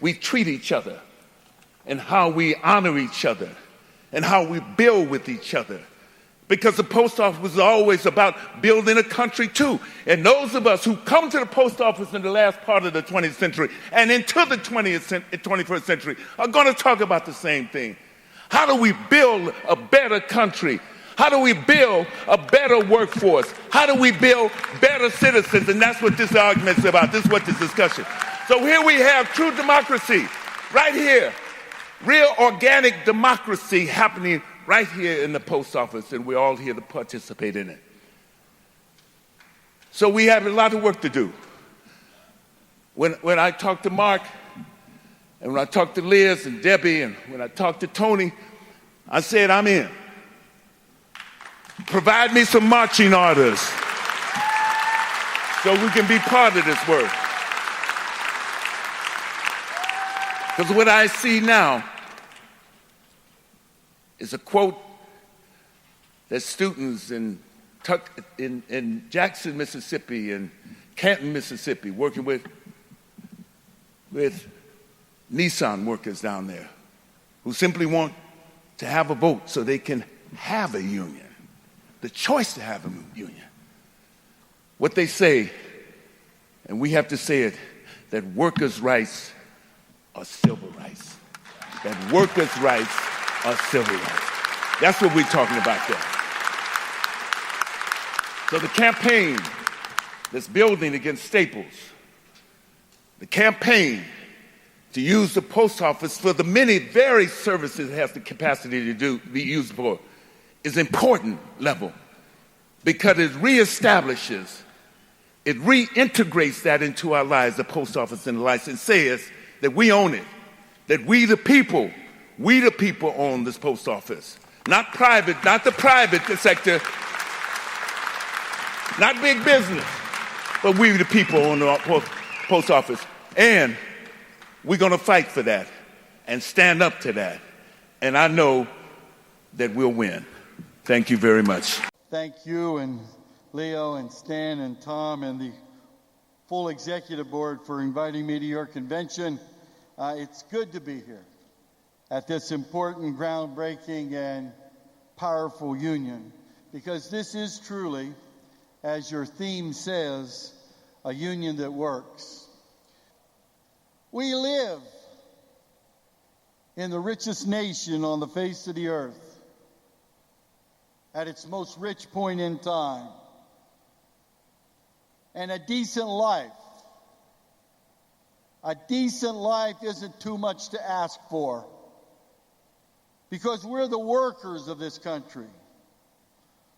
we treat each other and how we honor each other and how we build with each other. Because the post office was always about building a country too. And those of us who come to the post office in the last part of the 20th century and into the 21st century are going to talk about the same thing. How do we build a better country? How do we build a better workforce? How do we build better citizens? And that's what this argument is about. This is what this discussion. So here we have true democracy, right here. Real organic democracy happening right here in the post office, and we're all here to participate in it. So we have a lot of work to do. When I talk to Mark, and when I talk to Liz and Debbie, and when I talk to Tony, I said, I'm in. Provide me some marching orders so we can be part of this work. Because what I see now is a quote that students in Jackson, Mississippi, and Canton, Mississippi, working with Nissan workers down there, who simply want to have a vote so they can have a union, the choice to have a union. What they say, and we have to say it, that workers' rights are civil rights. That workers' rights are civil rights. That's what we're talking about there. So the campaign that's building against Staples, the campaign to use the post office for the many varied services it has the capacity to be used for, is important level because it reestablishes, it reintegrates that into our lives, the post office and the license says that we own it, that we the people own this post office. Not private, not the private sector, not big business, but we the people own the post office. And we're going to fight for that and stand up to that. And I know that we'll win. Thank you very much. Thank you and Leo and Stan and Tom and the full executive board for inviting me to your convention. It's good to be here at this important, groundbreaking, and powerful union, because this is truly, as your theme says, a union that works. We live in the richest nation on the face of the earth, at its most rich point in time, and a decent life isn't too much to ask for, because we're the workers of this country.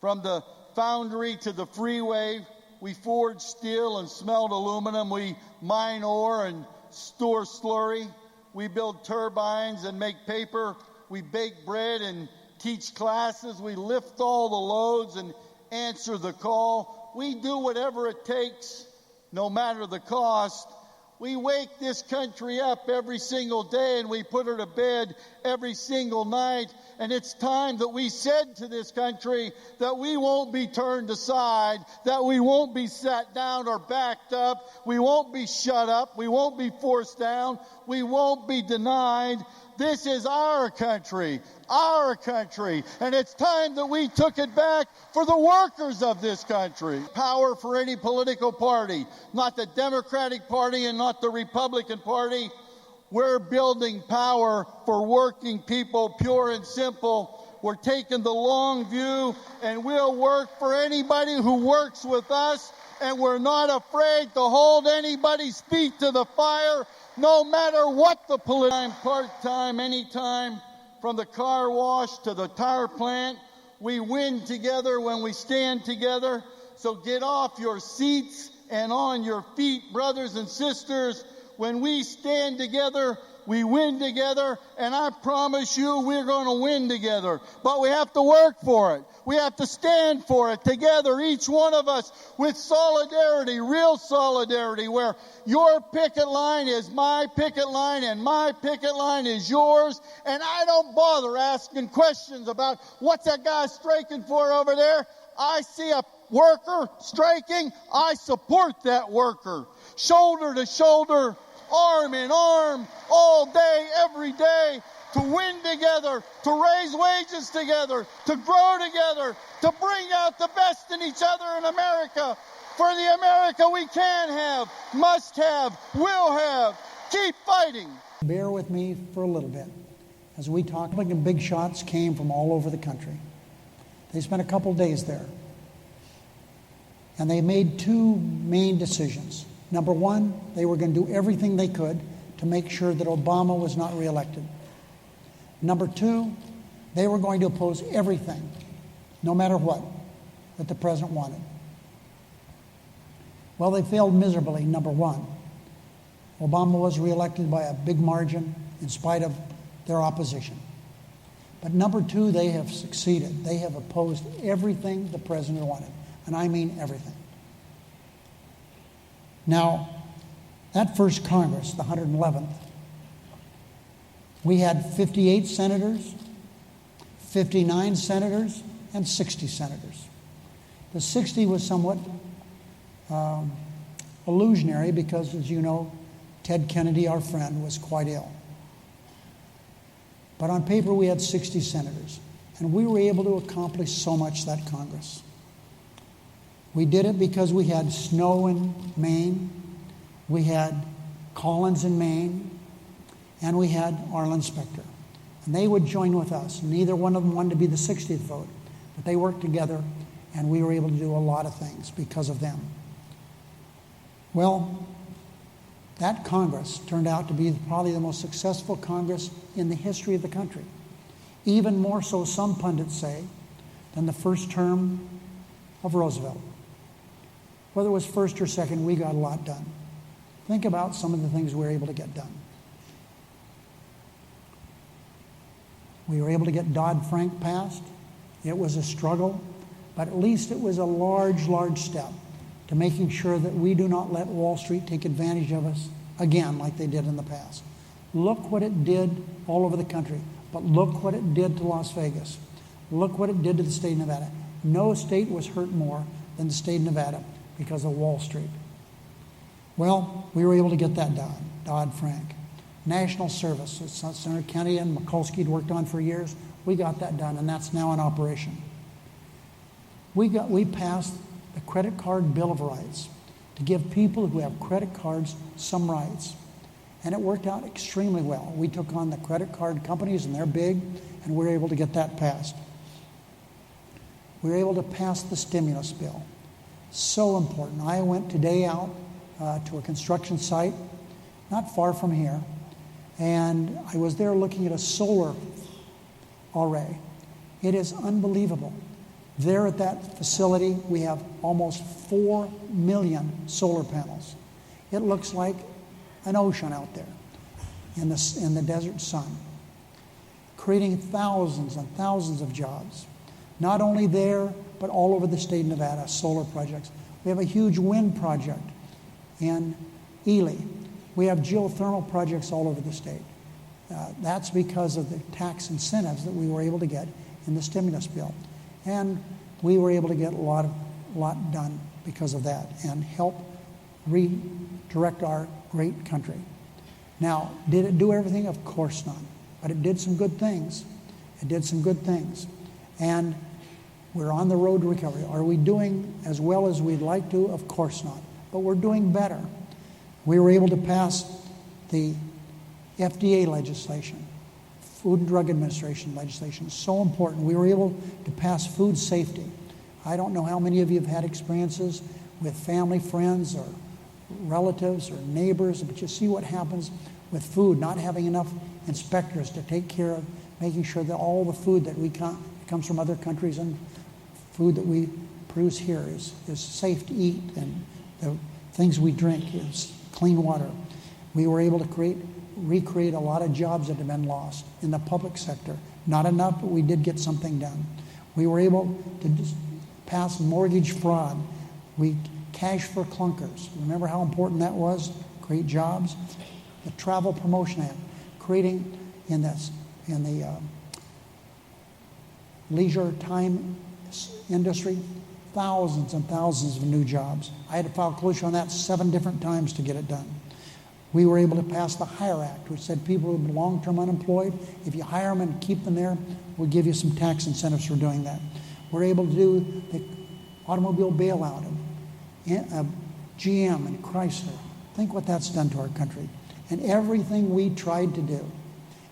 From the foundry to the freeway, we forge steel and smelt aluminum, we mine ore and store slurry, we build turbines and make paper, we bake bread and teach classes, we lift all the loads and answer the call. We do whatever it takes, no matter the cost. We wake this country up every single day and we put her to bed every single night. And it's time that we said to this country that we won't be turned aside, that we won't be sat down or backed up, we won't be shut up, we won't be forced down, we won't be denied. This is our country, and it's time that we took it back for the workers of this country. Power for any political party, not the Democratic Party and not the Republican Party. We're building power for working people, pure and simple. We're taking the long view, and we'll work for anybody who works with us, and we're not afraid to hold anybody's feet to the fire, no matter what the political, part-time, anytime, from the car wash to the tire plant. We win together when we stand together. So get off your seats and on your feet, brothers and sisters. When we stand together, we win together, and I promise you we're going to win together. But we have to work for it. We have to stand for it together, each one of us, with solidarity, real solidarity, where your picket line is my picket line and my picket line is yours. And I don't bother asking questions about what's that guy striking for over there. I see a worker striking, I support that worker. Shoulder to shoulder, arm in arm, all day, every day, to win together, to raise wages together, to grow together, to bring out the best in each other in America, for the America we can have, must have, will have. Keep fighting. Bear with me for a little bit. As we talk, the big shots came from all over the country. They spent a couple days there. And they made two main decisions. Number one, they were going to do everything they could to make sure that Obama was not reelected. Number two, they were going to oppose everything, no matter what, that the president wanted. Well, they failed miserably, number one. Obama was reelected by a big margin in spite of their opposition. But number two, they have succeeded. They have opposed everything the president wanted, and I mean everything. Now, that first Congress, the 111th, we had 58 senators, 59 senators, and 60 senators. The 60 was somewhat illusionary because, as you know, Ted Kennedy, our friend, was quite ill. But on paper, we had 60 senators, and we were able to accomplish so much that Congress. We did it because we had Snow in Maine, we had Collins in Maine, and we had Arlen Specter. And they would join with us. Neither one of them wanted to be the 60th vote, but they worked together, and we were able to do a lot of things because of them. Well, that Congress turned out to be probably the most successful Congress in the history of the country. Even more so, some pundits say, than the first term of Roosevelt. Whether it was first or second, we got a lot done. Think about some of the things we were able to get done. We were able to get Dodd-Frank passed. It was a struggle, but at least it was a large, large step to making sure that we do not let Wall Street take advantage of us again like they did in the past. Look what it did all over the country, but look what it did to Las Vegas. Look what it did to the state of Nevada. No state was hurt more than the state of Nevada because of Wall Street. Well, we were able to get that done, Dodd-Frank. National service, Senator Kennedy and Mikulski had worked on for years. We got that done, and that's now in operation. We passed the credit card Bill of Rights to give people who have credit cards some rights. And it worked out extremely well. We took on the credit card companies, and they're big, and we were able to get that passed. We were able to pass the stimulus bill. So important. I went today out to a construction site not far from here, and I was there looking at a solar array. It is unbelievable. There at that facility, we have almost 4 million solar panels. It looks like an ocean out there in the desert sun, creating thousands and thousands of jobs. Not only there, but all over the state of Nevada, solar projects. We have a huge wind project in Ely. We have geothermal projects all over the state. That's because of the tax incentives that we were able to get in the stimulus bill. And we were able to get a lot done because of that and help redirect our great country. Now, did it do everything? Of course not. But it did some good things. It did some good things. And we're on the road to recovery. Are we doing as well as we'd like to? Of course not. But we're doing better. We were able to pass the FDA legislation, Food and Drug Administration legislation. So important. We were able to pass food safety. I don't know how many of you have had experiences with family, friends, or relatives, or neighbors, but you see what happens with food, not having enough inspectors to take care of making sure that all the food that comes from other countries and food that we produce here is safe to eat, and the things we drink is clean water. We were able to recreate a lot of jobs that have been lost in the public sector. Not enough, but we did get something done. We were able to pass mortgage fraud. We cash for clunkers. Remember how important that was? Create jobs. The Travel Promotion Act, creating in the leisure time industry, thousands and thousands of new jobs. I had to file cloture on that 7 different times to get it done. We were able to pass the HIRE Act, which said people who have been long-term unemployed, if you hire them and keep them there, we'll give you some tax incentives for doing that. We're able to do the automobile bailout of GM and Chrysler. Think what that's done to our country. And everything we tried to do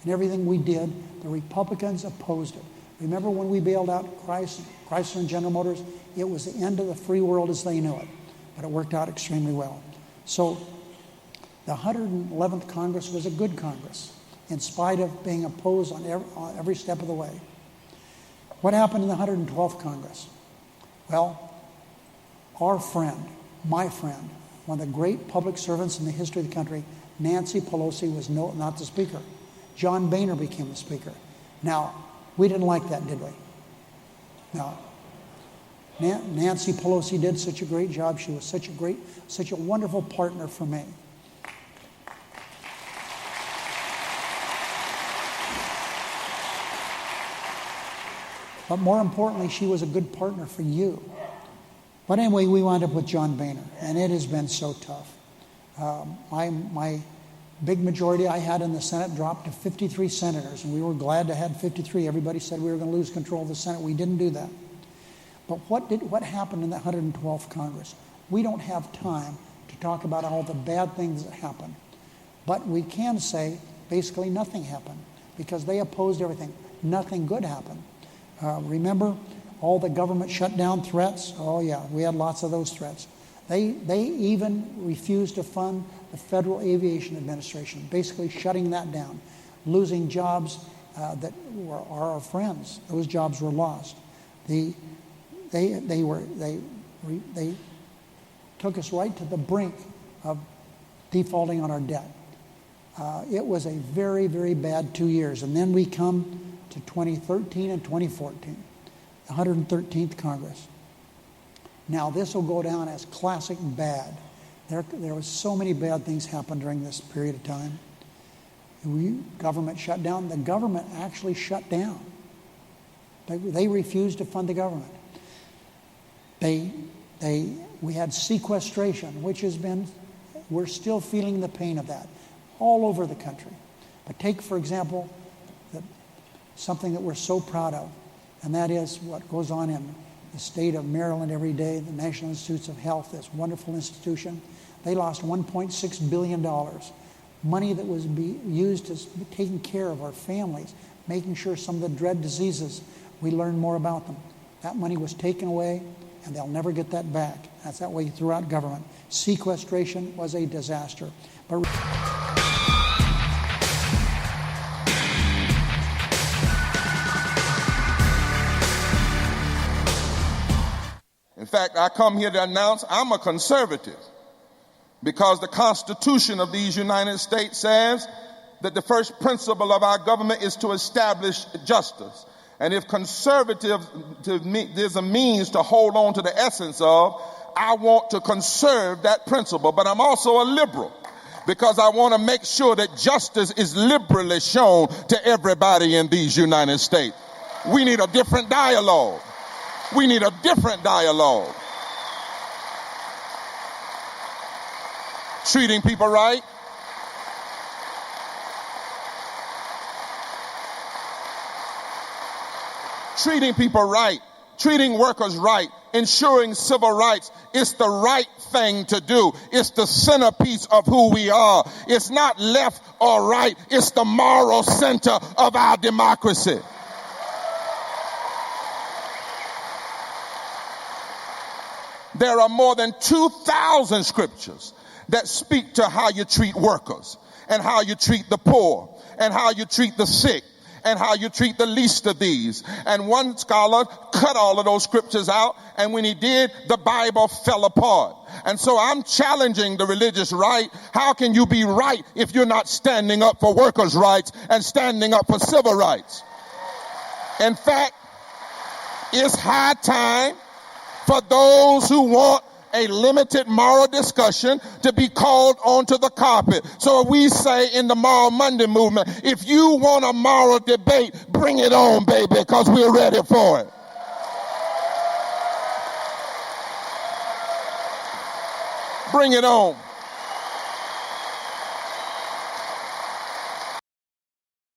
and everything we did, the Republicans opposed it. Remember when we bailed out Chrysler and General Motors? It was the end of the free world as they knew it, but it worked out extremely well. So the 111th Congress was a good Congress, in spite of being opposed on every step of the way. What happened in the 112th Congress? Well, our friend, my friend, one of the great public servants in the history of the country, Nancy Pelosi, was not the Speaker. John Boehner became the Speaker. Now, we didn't like that, did we? No. Nancy Pelosi did such a great job. She was such a wonderful partner for me. But more importantly, she was a good partner for you. But anyway, we wound up with John Boehner, and it has been so tough. My big majority I had in the Senate dropped to 53 senators, and we were glad to have 53. Everybody said we were going to lose control of the Senate. We didn't do that. But what happened in the 112th Congress? We don't have time to talk about all the bad things that happened. But we can say basically nothing happened because they opposed everything. Nothing good happened. Remember all the government shutdown threats? Oh yeah, we had lots of those threats. They even refused to fund the Federal Aviation Administration, basically shutting that down, losing jobs that are our friends. Those jobs were lost. They took us right to the brink of defaulting on our debt. It was a very, very bad 2 years. And then we come to 2013 and 2014, the 113th Congress. Now, this will go down as classic bad. There was so many bad things happened during this period of time. Government shut down. The government actually shut down. They refused to fund the government. We had sequestration, which we're still feeling the pain of that all over the country. But take, for example, something that we're so proud of, and that is what goes on in the state of Maryland every day, the National Institutes of Health, this wonderful institution. They lost $1.6 billion, money that was used to taking care of our families, making sure some of the dread diseases, we learn more about them. That money was taken away, and they'll never get that back. That's that way throughout government. Sequestration was a disaster. But in fact, I come here to announce I'm a conservative because the Constitution of these United States says that the first principle of our government is to establish justice. And if conservative there's a means to hold on to the essence of, I want to conserve that principle. But I'm also a liberal because I want to make sure that justice is liberally shown to everybody in these United States. We need a different dialogue. We need a different dialogue. Treating people right. Treating people right. Treating workers right. Ensuring civil rights. It's the right thing to do. It's the centerpiece of who we are. It's not left or right. It's the moral center of our democracy. There are more than 2,000 scriptures that speak to how you treat workers and how you treat the poor and how you treat the sick and how you treat the least of these. And one scholar cut all of those scriptures out, and when he did, the Bible fell apart. And so I'm challenging the religious right. How can you be right if you're not standing up for workers' rights and standing up for civil rights? In fact, it's high time for those who want a limited moral discussion to be called onto the carpet. So we say in the Moral Monday movement, if you want a moral debate, bring it on, baby, because we're ready for it. Bring it on.